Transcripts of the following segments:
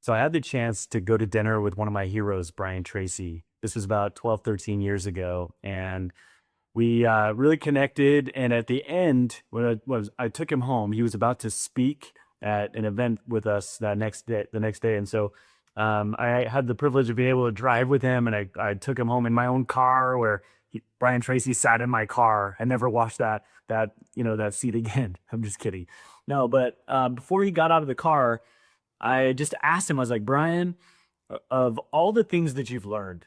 So I had the chance to go to dinner with one of my heroes, Brian Tracy. This was about 12, 13 years ago. And we really connected. And at the end, I took him home, he was about to speak at an event with us the next day. And so I had the privilege of being able to drive with him, and I took him home in my own car where Brian Tracy sat in my car. I never watched that seat again. I'm just kidding. No, but before he got out of the car, I just asked him, I was like, Brian, of all the things that you've learned,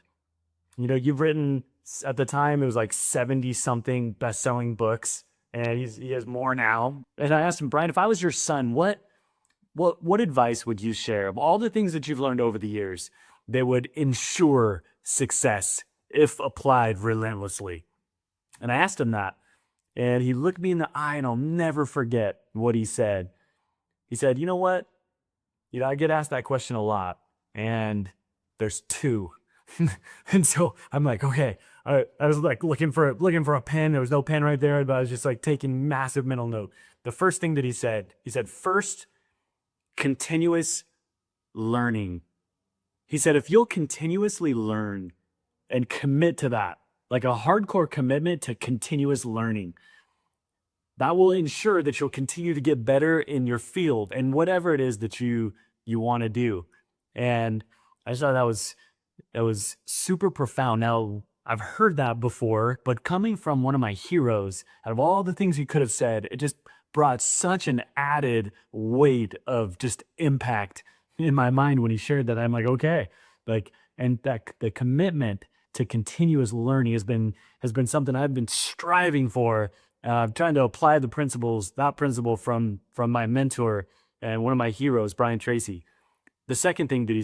you've written at the time, it was like 70 something best selling books, and he has more now. And I asked him, Brian, if I was your son, what advice would you share of all the things that you've learned over the years that would ensure success if applied relentlessly? And I asked him that, and he looked me in the eye, and I'll never forget what he said. He said, you know what? I get asked that question a lot, and there's two. And so I'm like, okay. I was like looking for a pen. There was no pen right there, but I was just like taking massive mental note. The first thing that he said, first, continuous learning. He said, if you'll continuously learn and commit to that, like a hardcore commitment to continuous learning, that will ensure that you'll continue to get better in your field and whatever it is that you want to do. And I just thought that was super profound. Now, I've heard that before, but coming from one of my heroes, out of all the things he could have said, it just brought such an added weight of just impact in my mind when he shared that. I'm like, okay, like, and that the commitment to continuous learning has been something I've been striving for. Trying to apply that principle from my mentor and one of my heroes, Brian Tracy. The second thing that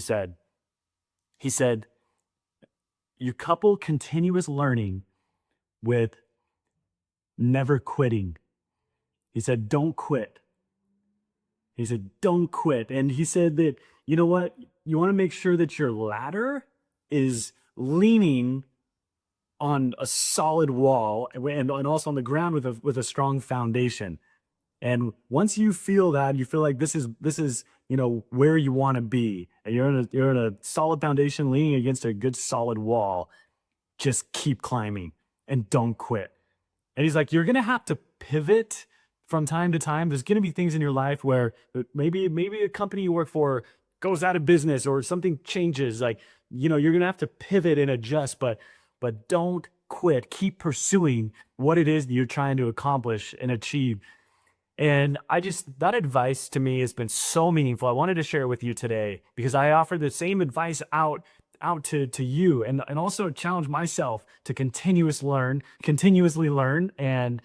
he said, you couple continuous learning with never quitting. He said, don't quit. He said, don't quit. And he said that, you know what? You want to make sure that your ladder is leaning on a solid wall, and also on the ground with a strong foundation. And once you feel that, you feel like this is where you want to be, and you're in a solid foundation leaning against a good solid wall, just keep climbing and don't quit. And he's like, you're gonna have to pivot from time to time. There's gonna be things in your life where maybe a company you work for goes out of business or something changes. Like, you're gonna have to pivot and adjust, but don't quit. Keep pursuing what it is that you're trying to accomplish and achieve. And that advice to me has been so meaningful. I wanted to share it with you today because I offer the same advice out to you, and also challenge myself to continuously learn and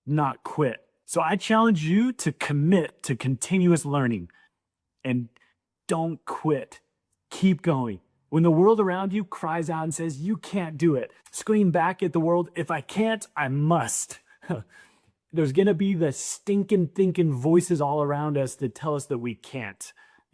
not quit. So I challenge you to commit to continuous learning and don't quit. Keep going. When the world around you cries out and says, you can't do it, scream back at the world, if I can't, I must. There's going to be the stinking thinking voices all around us that tell us that we can't.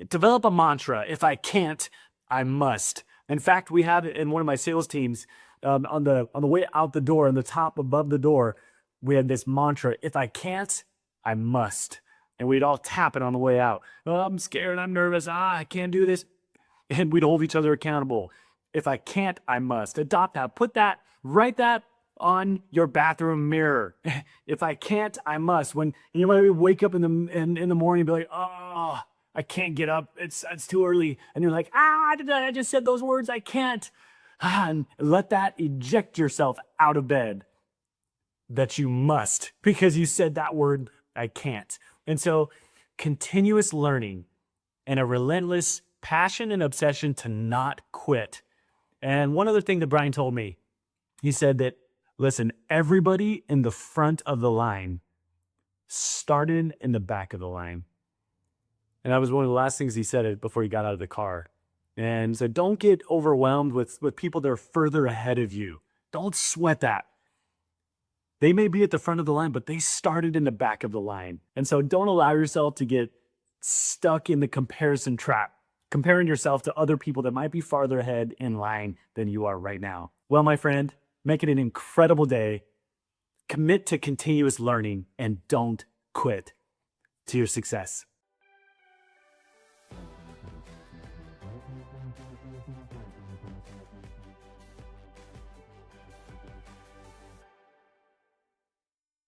Develop a mantra. If I can't, I must. In fact, we had it in one of my sales teams, on the way out the door, on the top above the door, we had this mantra: if I can't, I must. And we'd all tap it on the way out. Oh, I'm scared. I'm nervous. I can't do this. And we'd hold each other accountable. If I can't, I must. Adopt that. Write that on your bathroom mirror. If I can't, I must. When you might wake up in the morning and be like, oh, I can't get up. It's too early. And you're like, I just said those words. I can't. And let that eject yourself out of bed, that you must, because you said that word, I can't. And so continuous learning and a relentless passion and obsession to not quit. And one other thing that Brian told me, he said that, listen, everybody in the front of the line started in the back of the line. And that was one of the last things he said before he got out of the car. And so don't get overwhelmed with people that are further ahead of you. Don't sweat that. They may be at the front of the line, but they started in the back of the line. And so don't allow yourself to get stuck in the comparison trap, comparing yourself to other people that might be farther ahead in line than you are right now. Well, my friend, make it an incredible day. Commit to continuous learning and don't quit to your success.